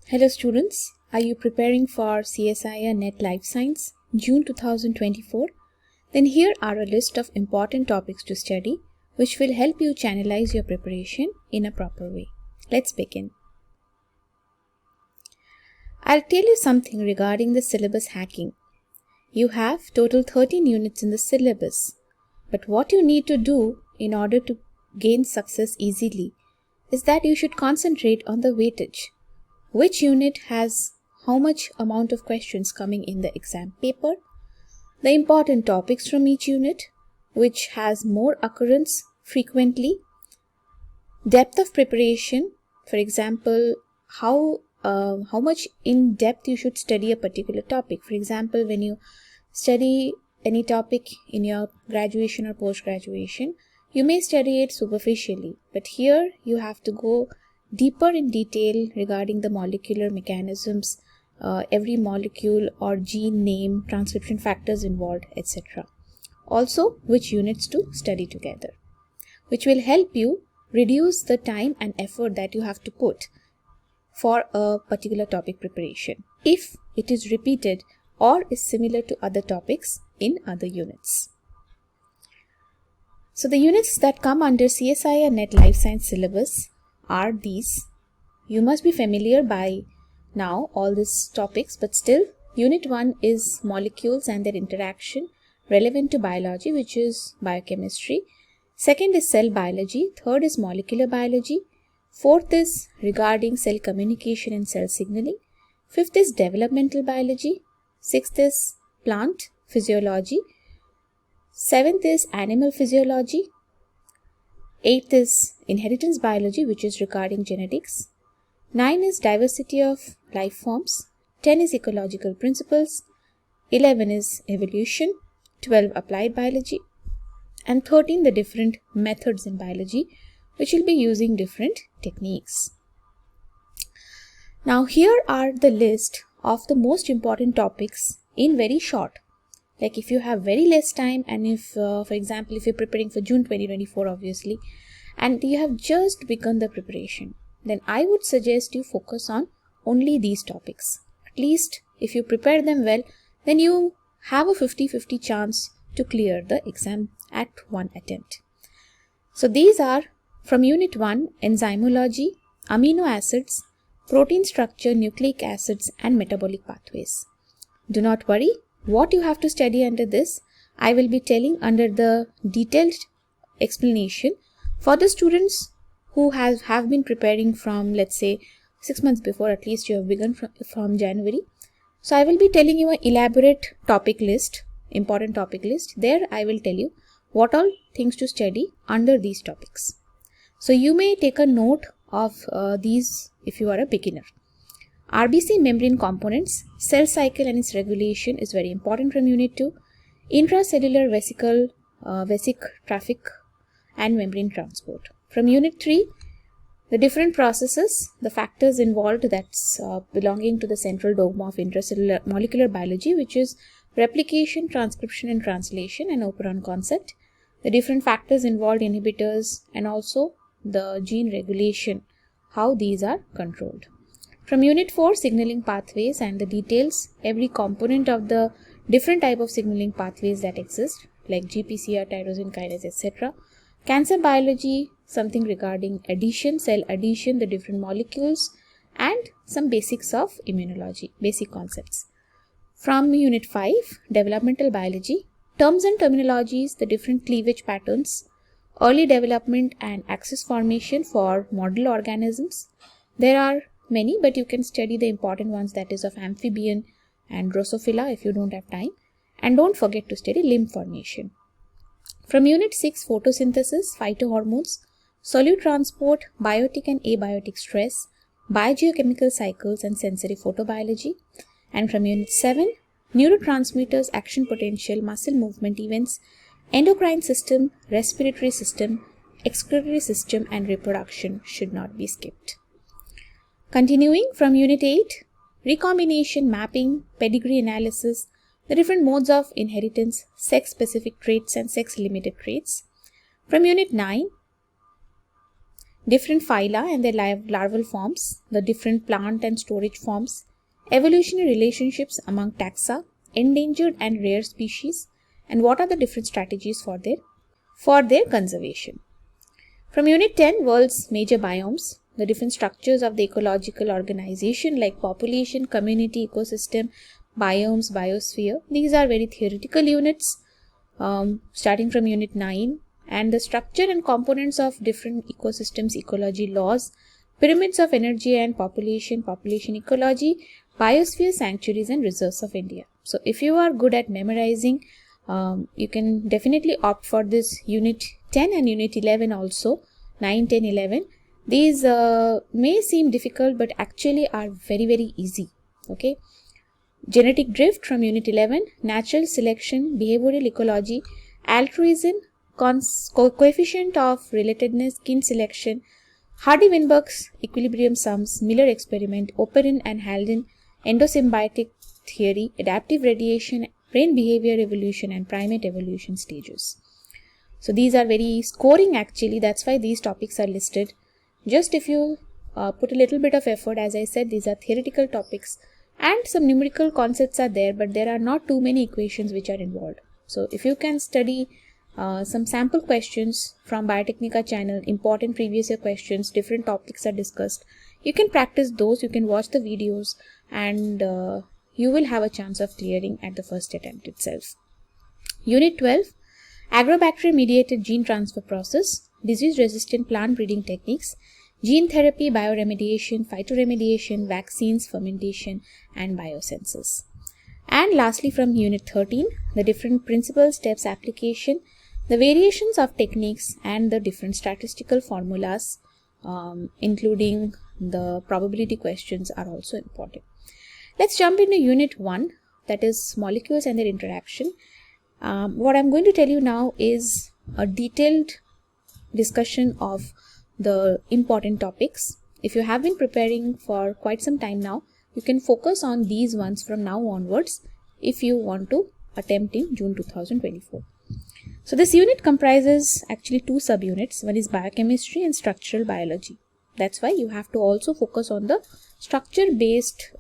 Hello students, are you preparing for CSIR Net Life Science June 2024? Then here are a list of important topics to study which will help you channelize your preparation in a proper way. Let's begin. I'll tell you something regarding the syllabus hacking. You have total 13 units in the syllabus, but what you need to do in order to gain success easily is that you should concentrate on the weightage. Which unit has how much amount of questions coming in the exam paper, the important topics from each unit, which has more occurrence frequently, depth of preparation, for example, how much in depth you should study a particular topic. For example, when you study any topic in your graduation or post-graduation, you may study it superficially, but here you have to go deeper in detail regarding the molecular mechanisms, every molecule or gene name, transcription factors involved, etc. Also, which units to study together, which will help you reduce the time and effort that you have to put for a particular topic preparation if it is repeated or is similar to other topics in other units. So the units that come under CSIR Net Life Science syllabus are these. You must be familiar by now all these topics, but still unit 1 is molecules and their interaction relevant to biology, which is biochemistry. Second is cell biology. Third is molecular biology. Fourth is regarding cell communication and cell signaling. Fifth is developmental biology. Sixth is plant physiology. Seventh is animal physiology. Eighth is inheritance biology, which is regarding genetics. 9 is diversity of life forms. 10 is ecological principles. 11 is evolution. 12 applied biology. And 13 the different methods in biology, which will be using different techniques. Now here are the list of the most important topics in very short. Like if you have very less time, and if for example if you're preparing for June 2024 obviously, and you have just begun the preparation, then I would suggest you focus on only these topics. At least if you prepare them well, then you have a 50-50 chance to clear the exam at one attempt. So these are from unit 1, enzymology, amino acids, protein structure, nucleic acids and metabolic pathways. Do not worry. What you have to study under this, I will be telling under the detailed explanation for the students who have been preparing from, let's say, 6 months before. At least you have begun from January. So I will be telling you an elaborate topic list, important topic list. There I will tell you what all things to study under these topics. So you may take a note of these if you are a beginner. RBC membrane components, cell cycle and its regulation is very important from unit 2. Intracellular vesicle, vesic traffic and membrane transport. From unit 3, the different processes, the factors involved that's belonging to the central dogma of intracellular molecular biology, which is replication, transcription and translation and operon concept. The different factors involved, inhibitors, and also the gene regulation, how these are controlled. From unit 4, signaling pathways and the details, every component of the different type of signaling pathways that exist, like GPCR, tyrosine kinase, etc. Cancer biology, something regarding addition, cell addition, the different molecules, and some basics of immunology, basic concepts. From unit 5, developmental biology, terms and terminologies, the different cleavage patterns, early development and axis formation for model organisms. There are many, but you can study the important ones, that is of amphibian and Drosophila if you don't have time. And don't forget to study limb formation. From unit 6, photosynthesis, phytohormones, solute transport, biotic and abiotic stress, biogeochemical cycles and sensory photobiology. And from unit 7, neurotransmitters, action potential, muscle movement events, endocrine system, respiratory system, excretory system and reproduction should not be skipped. Continuing from unit 8, recombination, mapping, pedigree analysis, the different modes of inheritance, sex-specific traits and sex-limited traits. From unit 9, different phyla and their larval forms, the different plant and storage forms, evolutionary relationships among taxa, endangered and rare species, and what are the different strategies for their conservation. From Unit 10, World's Major Biomes, the different structures of the ecological organization like population, community, ecosystem, biomes, biosphere. These are very theoretical units, starting from Unit 9, and the structure and components of different ecosystems, ecology laws, pyramids of energy and population, population ecology, biosphere, sanctuaries and reserves of India. So if you are good at memorizing, you can definitely opt for this Unit 10 and Unit 11 also, 9, 10, 11. These may seem difficult but actually are very easy. Okay. Genetic drift from Unit 11, natural selection, behavioral ecology, altruism, coefficient of relatedness, kin selection, Hardy-Weinberg's equilibrium sums, Miller experiment, Oparin and Haldane, endosymbiotic theory, adaptive radiation, brain behavior evolution and primate evolution stages. So these are very scoring actually, that's why these topics are listed. Just if you put a little bit of effort, as I said, these are theoretical topics and some numerical concepts are there, but there are not too many equations which are involved. So if you can study some sample questions from Biotechnica channel, important previous year questions, different topics are discussed. You can practice those, you can watch the videos, and you will have a chance of clearing at the first attempt itself. Unit 12, agrobacterium mediated gene transfer process, disease resistant plant breeding techniques, gene therapy, bioremediation, phytoremediation, vaccines, fermentation and biosensors. And lastly from Unit 13, the different principles, steps, application, the variations of techniques and the different statistical formulas, including the probability questions, are also important. Let's jump into Unit 1, that is molecules and their interaction. What I'm going to tell you now is a detailed discussion of the important topics. If you have been preparing for quite some time now, you can focus on these ones from now onwards if you want to attempt in June 2024. So this unit comprises actually two subunits. One is biochemistry and structural biology. That's why you have to also focus on the structure based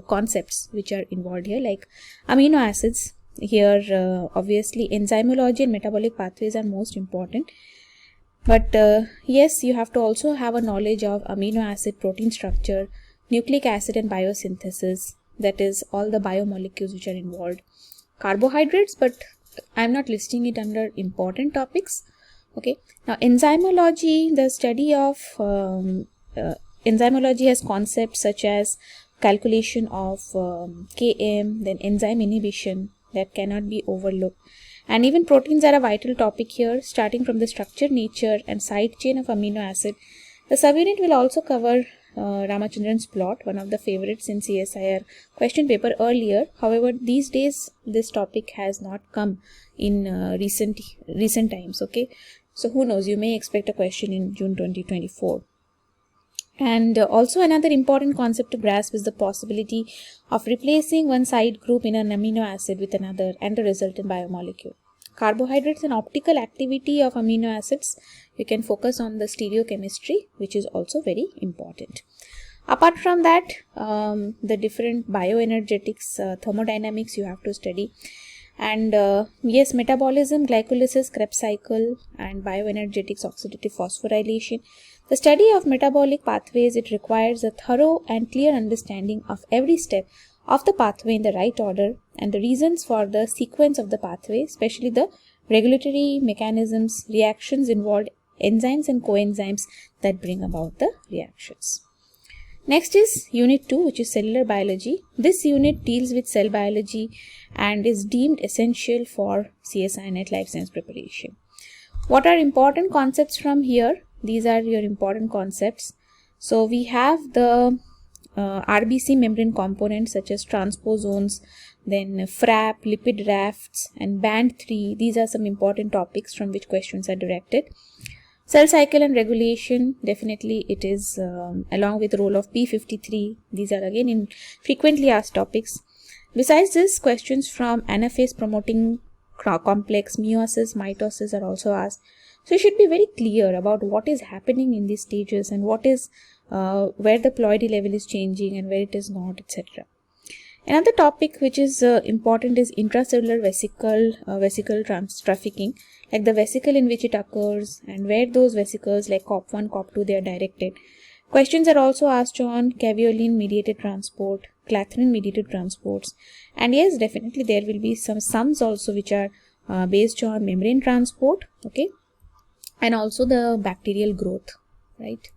concepts which are involved here, like amino acids. Here obviously enzymology and metabolic pathways are most important. But yes, you have to also have a knowledge of amino acid protein structure, nucleic acid and biosynthesis, that is all the biomolecules which are involved. Carbohydrates, but I'm not listing it under important topics. Okay. Now enzymology, the study of enzymology has concepts such as calculation of Km, then enzyme inhibition that cannot be overlooked. And even proteins are a vital topic here, starting from the structure, nature and side chain of amino acid. The subunit will also cover Ramachandran's plot, one of the favorites in CSIR question paper earlier. However, these days this topic has not come in recent times. Okay, so who knows, you may expect a question in June 2024. And also another important concept to grasp is the possibility of replacing one side group in an amino acid with another and the resultant biomolecule. Carbohydrates and optical activity of amino acids, you can focus on the stereochemistry, which is also very important. Apart from that, the different bioenergetics, thermodynamics you have to study. And yes, metabolism, glycolysis, Krebs cycle and bioenergetics, oxidative phosphorylation. The study of metabolic pathways, it requires a thorough and clear understanding of every step of the pathway in the right order and the reasons for the sequence of the pathway, especially the regulatory mechanisms, reactions involved, enzymes and coenzymes that bring about the reactions. Next is Unit 2, which is cellular biology. This unit deals with cell biology and is deemed essential for CSIR net life science preparation. What are important concepts from here? These are your important concepts. So we have the RBC membrane components such as transposons, then FRAP, lipid rafts and band 3. These are some important topics from which questions are directed. Cell cycle and regulation, definitely it is along with the role of P53. These are again in frequently asked topics. Besides this, questions from anaphase promoting complex, meiosis, mitosis are also asked. So you should be very clear about what is happening in these stages and what is where the ploidy level is changing and where it is not, etc. Another topic which is important is intracellular vesicle trafficking, like the vesicle in which it occurs and where those vesicles like COP1, COP2 they are directed. Questions are also asked on caveolin mediated transport, clathrin mediated transports, and yes, definitely there will be some sums also which are based on membrane transport, okay, and also the bacterial growth, right?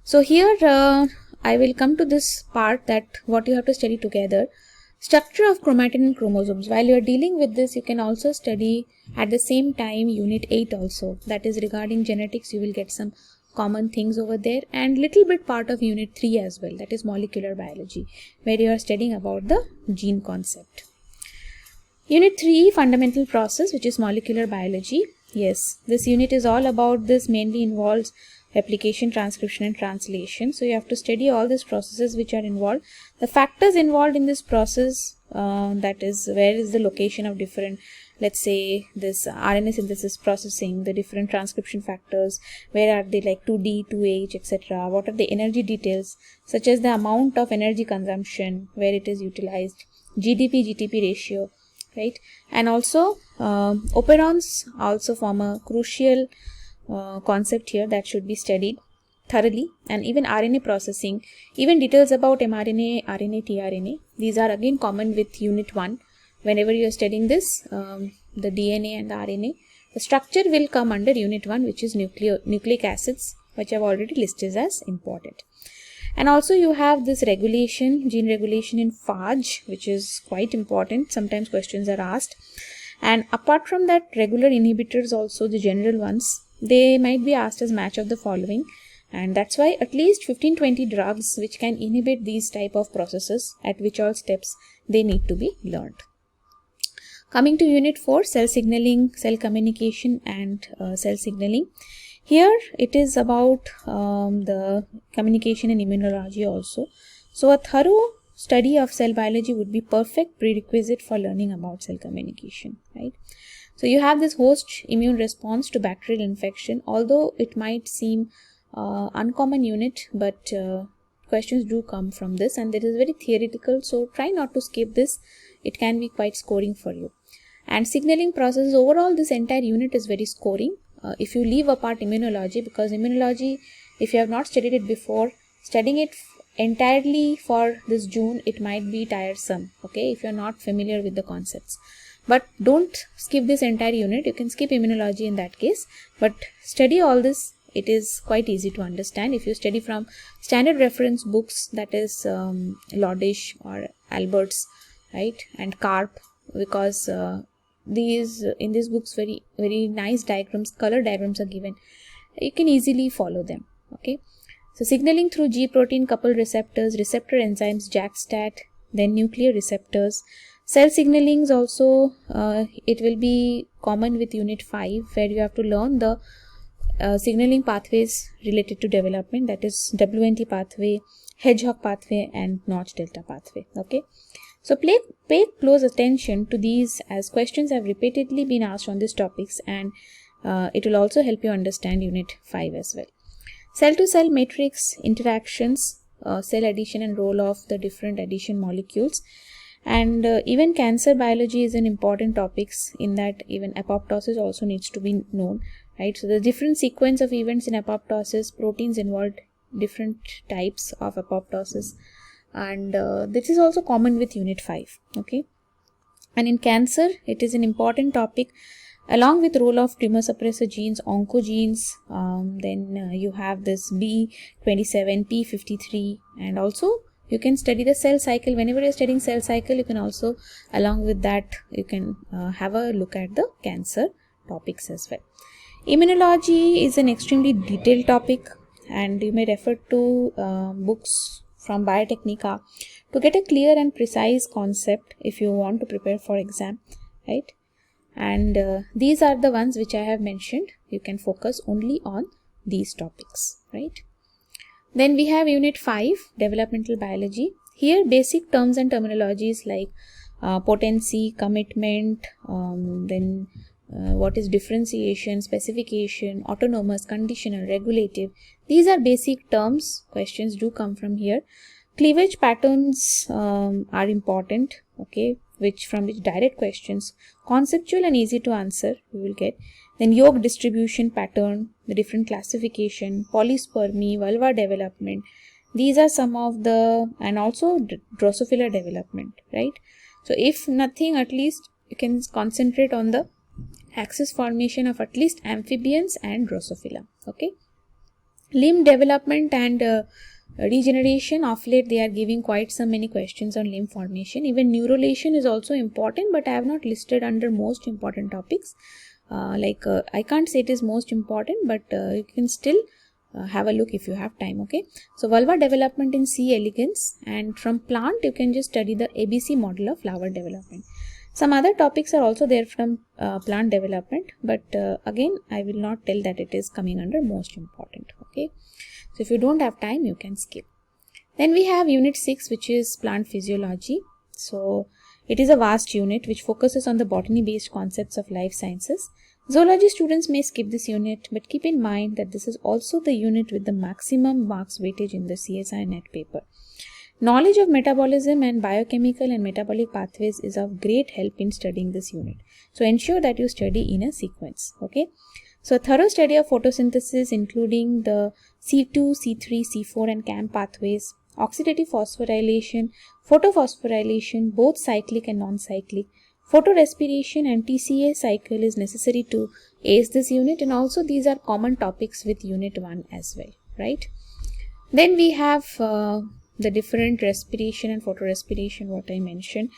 So here I will come to this part that what you have to study together. Structure of chromatin and chromosomes. While you are dealing with this, you can also study at the same time Unit 8 also. That is regarding genetics, you will get some common things over there, and little bit part of Unit 3 as well. That is molecular biology, where you are studying about the gene concept. Unit 3, fundamental process, which is molecular biology. Yes, this unit is all about this, mainly involves replication, transcription and translation. So you have to study all these processes which are involved. The factors involved in this process, that is where is the location of different, let's say this RNA synthesis processing, the different transcription factors, where are they, like 2D, 2H, etc. What are the energy details, such as the amount of energy consumption, where it is utilized, GDP-GTP ratio, right? And also operons also form a crucial concept here that should be studied thoroughly, and even RNA processing, even details about mRNA, RNA, tRNA. These are again common with Unit 1. Whenever you are studying this, the DNA and the RNA, the structure will come under Unit 1, which is nucleic acids, which I have already listed as important. And also you have this regulation, gene regulation in phage, which is quite important. Sometimes questions are asked. And apart from that, regular inhibitors also, the general ones, they might be asked as match of the following, and that's why at least 15-20 drugs which can inhibit these type of processes, at which all steps they need to be learned. Coming to Unit 4, cell signaling, cell communication and cell signaling. Here it is about the communication and immunology also. So a thorough study of cell biology would be perfect prerequisite for learning about cell communication, right? So you have this host immune response to bacterial infection. Although it might seem uncommon unit, but questions do come from this, and it is very theoretical, so try not to skip this. It can be quite scoring for you. And signaling processes, overall this entire unit is very scoring. If you leave apart immunology, because immunology, if you have not studied it before, studying it entirely for this June, it might be tiresome, okay, if you are not familiar with the concepts. But don't skip this entire unit. You can skip immunology in that case, but study all this. It is quite easy to understand if you study from standard reference books, that is Lodish or Alberts, right, and Karp, because in these books very nice diagrams, color diagrams are given. You can easily follow them, okay. So signaling through G protein coupled receptors, receptor enzymes, JAK-STAT, then nuclear receptors. Cell signaling is also, it will be common with Unit 5, where you have to learn the signaling pathways related to development, that is WNT pathway, hedgehog pathway and Notch delta pathway, okay. So pay close attention to these, as questions have repeatedly been asked on these topics, and it will also help you understand Unit 5 as well. Cell to cell matrix interactions, cell addition and role of the different addition molecules. And even cancer biology is an important topics, in that even apoptosis also needs to be known, right? So the different sequence of events in apoptosis, proteins involved, different types of apoptosis, and this is also common with Unit 5, okay. And in cancer, it is an important topic, along with role of tumor suppressor genes, oncogenes, then you have this B27, P53, and also you can study the cell cycle. Whenever you're studying cell cycle, you can also, along with that, you can have a look at the cancer topics as well. Immunology is an extremely detailed topic, and you may refer to books from Biotechnica to get a clear and precise concept if you want to prepare for exam, right? And these are the ones which I have mentioned. You can focus only on these topics, right? Then we have Unit 5, developmental biology. Here basic terms and terminologies like potency, commitment, then what is differentiation, specification, autonomous, conditional, regulative. These are basic terms. Questions do come from here. Cleavage patterns are important, okay, from which direct questions, conceptual and easy to answer, we will get. Then yolk distribution pattern, the different classification, polyspermy, vulva development. These are some of the, and also Drosophila development, right? So if nothing, at least you can concentrate on the axis formation of at least amphibians and Drosophila, okay. Limb development and regeneration, of late they are giving quite some many questions on limb formation. Even neurulation is also important, but I have not listed under most important topics. I can't say it is most important, but you can still have a look if you have time, okay. So vulva development in C. elegans, and from plant you can just study the ABC model of flower development. Some other topics are also there from plant development, but again I will not tell that it is coming under most important, okay. So if you don't have time, you can skip. Then we have unit 6, which is plant physiology. So it is a vast unit which focuses on the botany based concepts of life sciences. Zoology students may skip this unit, but keep in mind that this is also the unit with the maximum marks weightage in the CSIR net paper. Knowledge of metabolism and biochemical and metabolic pathways is of great help in studying this unit. So ensure that you study in a sequence, okay. So a thorough study of photosynthesis, including the C2, C3, C4 and CAM pathways, oxidative phosphorylation, photophosphorylation, both cyclic and non-cyclic, photorespiration and TCA cycle is necessary to ace this unit, and also these are common topics with unit 1 as well, right. Then we have the different respiration and photorespiration, what I mentioned,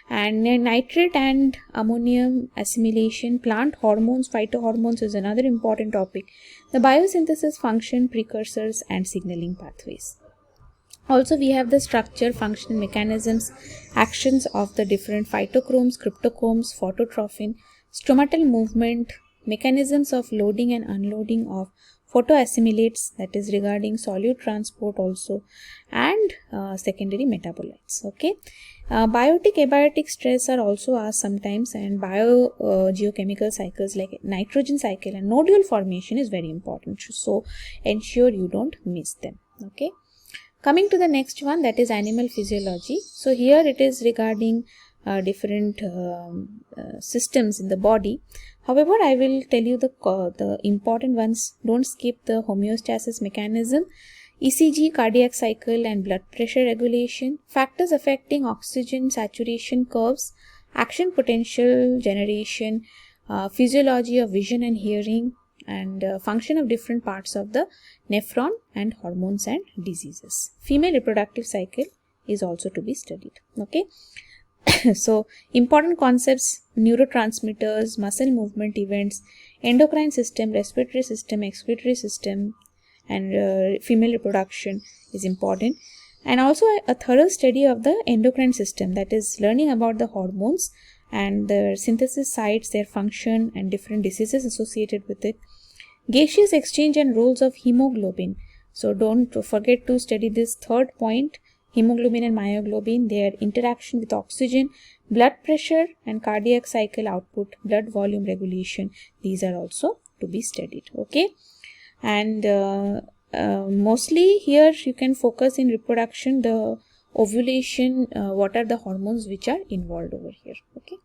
and nitrate and ammonium assimilation, plant hormones, phytohormones is another important topic, the biosynthesis function, precursors and signaling pathways. Also we have the structure, function, mechanisms, actions of the different phytochromes, cryptochromes, phototrophin, stomatal movement, mechanisms of loading and unloading of photoassimilates, that is regarding solute transport also, and secondary metabolites, okay. Biotic, abiotic stress are also asked sometimes, and geochemical cycles like nitrogen cycle and nodule formation is very important, so ensure you don't miss them, okay. Coming to the next one, that is animal physiology. So here it is regarding different systems in the body. However, I will tell you the important ones. Don't skip the homeostasis mechanism, ECG, cardiac cycle and blood pressure regulation, factors affecting oxygen saturation curves, action potential generation, physiology of vision and hearing, and function of different parts of the nephron, and hormones and diseases. Female reproductive cycle is also to be studied, okay. So important concepts: neurotransmitters, muscle movement events, endocrine system, respiratory system, excretory system, and female reproduction is important. And also a thorough study of the endocrine system, that is learning about the hormones and their synthesis sites, their function and different diseases associated with it. Gaseous exchange and roles of hemoglobin. So don't forget to study this third point, hemoglobin and myoglobin, their interaction with oxygen, blood pressure and cardiac cycle output, blood volume regulation. These are also to be studied, okay. And mostly here you can focus in reproduction, the ovulation, what are the hormones which are involved over here, okay.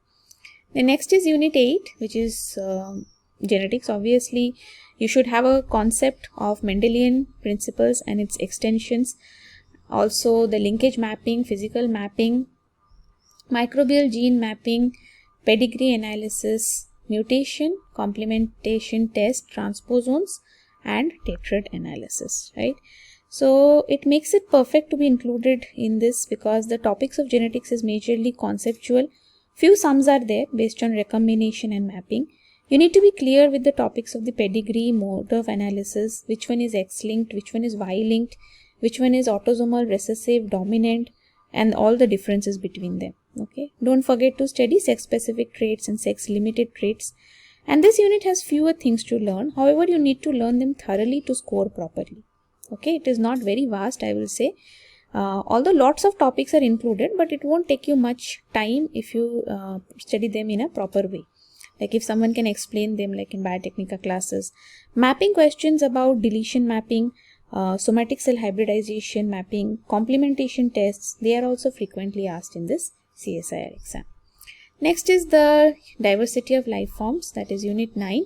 The next is unit 8, which is genetics. Obviously you should have a concept of Mendelian principles and its extensions, also the linkage mapping, physical mapping, microbial gene mapping, pedigree analysis, mutation, complementation test, transposons and tetrad analysis, right. So it makes it perfect to be included in this, because the topics of genetics is majorly conceptual. Few sums are there based on recombination and mapping. You need to be clear with the topics of the pedigree, mode of analysis, which one is X-linked, which one is Y-linked, which one is autosomal, recessive, dominant, and all the differences between them, okay. Don't forget to study sex-specific traits and sex-limited traits. And this unit has fewer things to learn. However, you need to learn them thoroughly to score properly, okay. It is not very vast, I will say. Although lots of topics are included, but it won't take you much time if you study them in a proper way. like if someone can explain them like in biotechnica classes. Mapping questions about deletion mapping, somatic cell hybridization mapping, complementation tests, they are also frequently asked in this CSIR exam. Next is the diversity of life forms, that is unit 9.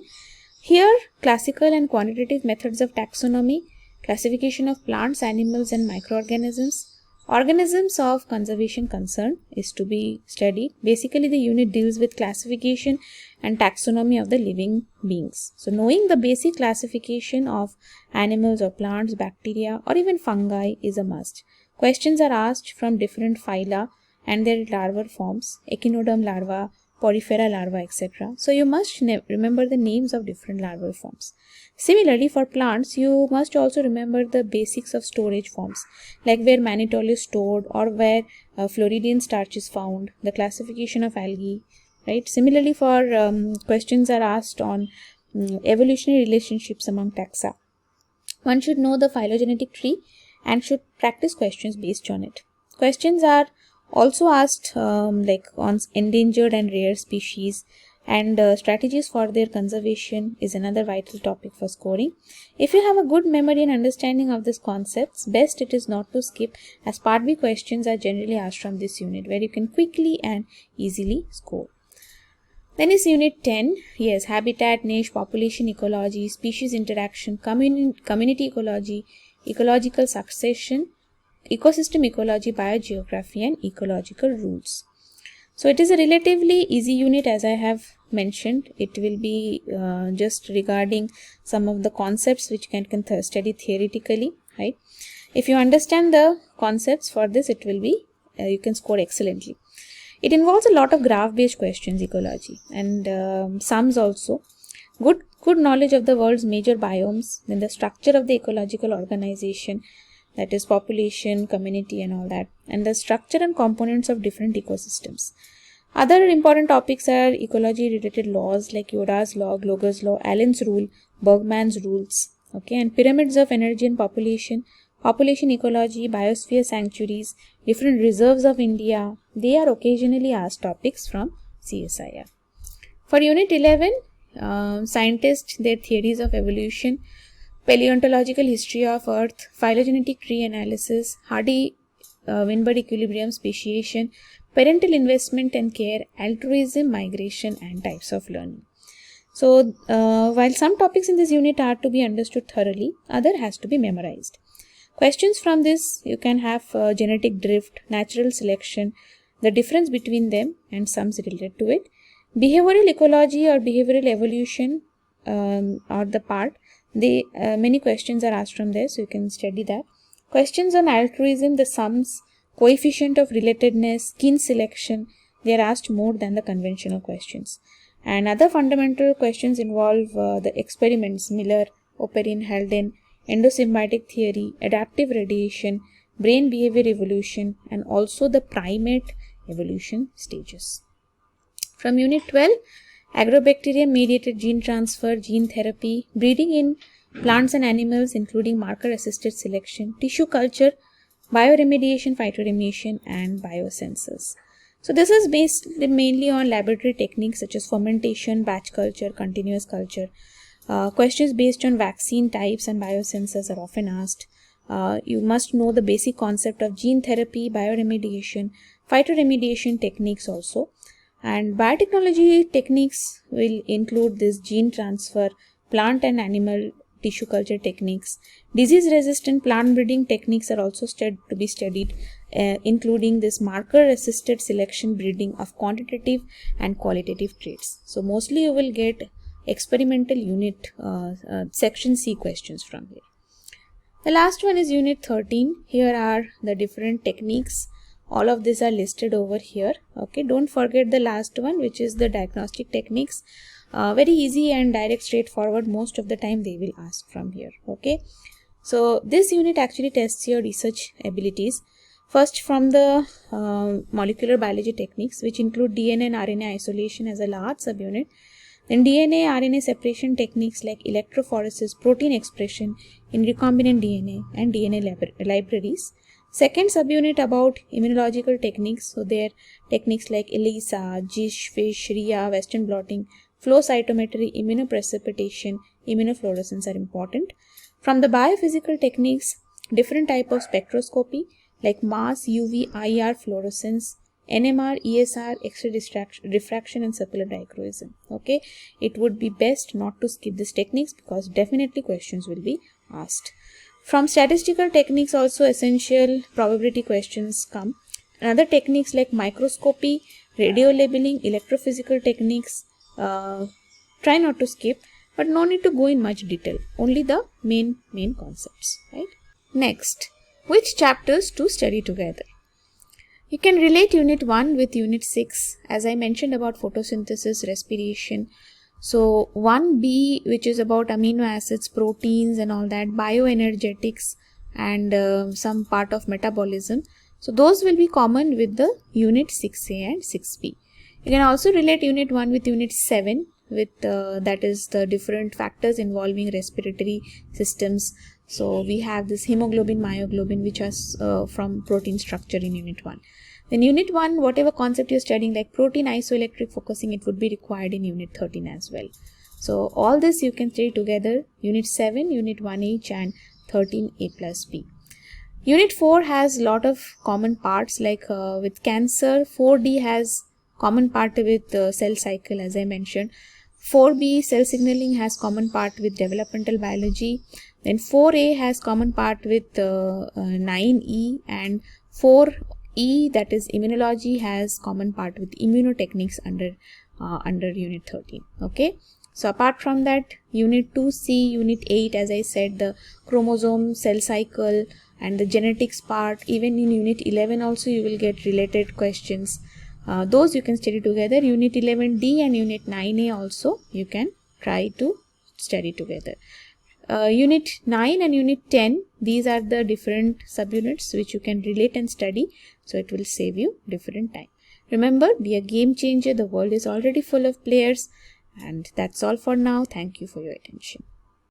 Here, classical and quantitative methods of taxonomy, classification of plants, animals and microorganisms, organisms of conservation concern is to be studied. Basically, the unit deals with classification and taxonomy of the living beings. So, knowing the basic classification of animals or plants, bacteria or even fungi is a must. Questions are asked from different phyla and their larval forms, echinoderm larva, porifera larva, etc. So you must remember the names of different larval forms. Similarly, for plants, you must also remember the basics of storage forms, like where mannitol is stored or where Floridian starch is found, the classification of algae, right? Similarly, for questions are asked on evolutionary relationships among taxa. One should know the phylogenetic tree and should practice questions based on it. Questions are also asked like on endangered and rare species, and strategies for their conservation is another vital topic for scoring. If you have a good memory and understanding of these concepts, best it is not to skip, as part B questions are generally asked from this unit where you can quickly and easily score. Then is unit 10, yes, habitat, niche, population ecology, species interaction, community ecology, ecological succession, ecosystem ecology, biogeography and ecological rules. So it is a relatively easy unit, as I have mentioned. It will be just regarding some of the concepts which can study theoretically, right? If you understand the concepts for this, it will be you can score excellently. It involves a lot of graph based questions, ecology, and sums also. Good knowledge of the world's major biomes, then the structure of the ecological organization, that is population, community and all that, and the structure and components of different ecosystems. Other important topics are ecology related laws like Yoda's law, Gloger's law, Allen's rule, Bergman's rules, okay, and pyramids of energy and population, population ecology, biosphere sanctuaries, different reserves of India. They are occasionally asked topics from CSIR. For unit 11, scientists, their theories of evolution, paleontological history of Earth, phylogenetic tree analysis, Hardy-Weinberg equilibrium, speciation, parental investment and care, altruism, migration and types of learning. So, while some topics in this unit are to be understood thoroughly, other has to be memorized. Questions from this, you can have genetic drift, natural selection, the difference between them and sums related to it. Behavioral ecology or behavioral evolution are the part. Many questions are asked from there, so you can study that. Questions on altruism, the sums, coefficient of relatedness, kin selection, they are asked more than the conventional questions. And other fundamental questions involve the experiments, Miller, Operin, Halden, endosymbiotic theory, adaptive radiation, brain behavior evolution, and also the primate evolution stages. From unit 12, agrobacterium mediated gene transfer, gene therapy, breeding in plants and animals including marker assisted selection, tissue culture, bioremediation, phytoremediation and biosensors. So this is based mainly on laboratory techniques such as fermentation, batch culture, continuous culture. Questions based on vaccine types and biosensors are often asked. You must know the basic concept of gene therapy, bioremediation, phytoremediation techniques also. And biotechnology techniques will include this gene transfer, plant and animal tissue culture techniques. Disease resistant plant breeding techniques are also to be studied, including this marker assisted selection breeding of quantitative and qualitative traits. So mostly you will get experimental unit section C questions from here. The last one is unit 13. Here are the different techniques. All of these are listed over here. Okay, don't forget the last one, which is the diagnostic techniques. Very easy and direct, straightforward. Most of the time they will ask from here. Okay, so this unit actually tests your research abilities. First, from the molecular biology techniques, which include DNA and RNA isolation as a large subunit. Then DNA, RNA separation techniques like electrophoresis, protein expression in recombinant DNA and DNA libraries. Second subunit about immunological techniques. So there techniques like ELISA, GISH, FISH, RIA, Western blotting, flow cytometry, immunoprecipitation, immunofluorescence are important. From the biophysical techniques, different type of spectroscopy like mass, UV, IR, fluorescence, NMR, ESR, X-ray diffraction and circular dichroism. Okay, it would be best not to skip these techniques because definitely questions will be asked. From statistical techniques also essential probability questions come. Another techniques like microscopy, radio labeling, electrophysical techniques, try not to skip, but no need to go in much detail, only the main concepts, right? Next, which chapters to study together? You can relate unit 1 with unit 6 as I mentioned about photosynthesis, respiration. So 1B, which is about amino acids, proteins and all that, bioenergetics and some part of metabolism. So those will be common with the unit 6A and 6B. You can also relate unit 1 with unit 7 with that is the different factors involving respiratory systems. So we have this hemoglobin, myoglobin, which is from protein structure in unit 1. Then unit 1, whatever concept you're studying like protein isoelectric focusing, it would be required in unit 13 as well. So all this you can study together, unit 7, unit 1H and 13A plus B. Unit 4 has lot of common parts like with cancer. 4D has common part with cell cycle as I mentioned. 4B, cell signaling, has common part with developmental biology. Then 4A has common part with 9E, and 4E, that is immunology, has common part with immunotechniques under unit 13. Okay, so apart from that, unit 2C, unit 8, as I said, the chromosome, cell cycle and the genetics part. Even in unit 11 also you will get related questions. Those you can study together. Unit 11D and unit 9A also you can try to study together. Unit 9 and unit 10, these are the different subunits which you can relate and study, so it will save you different time. Remember, be a game changer. The world is already full of players. And that's all for now. Thank you for your attention.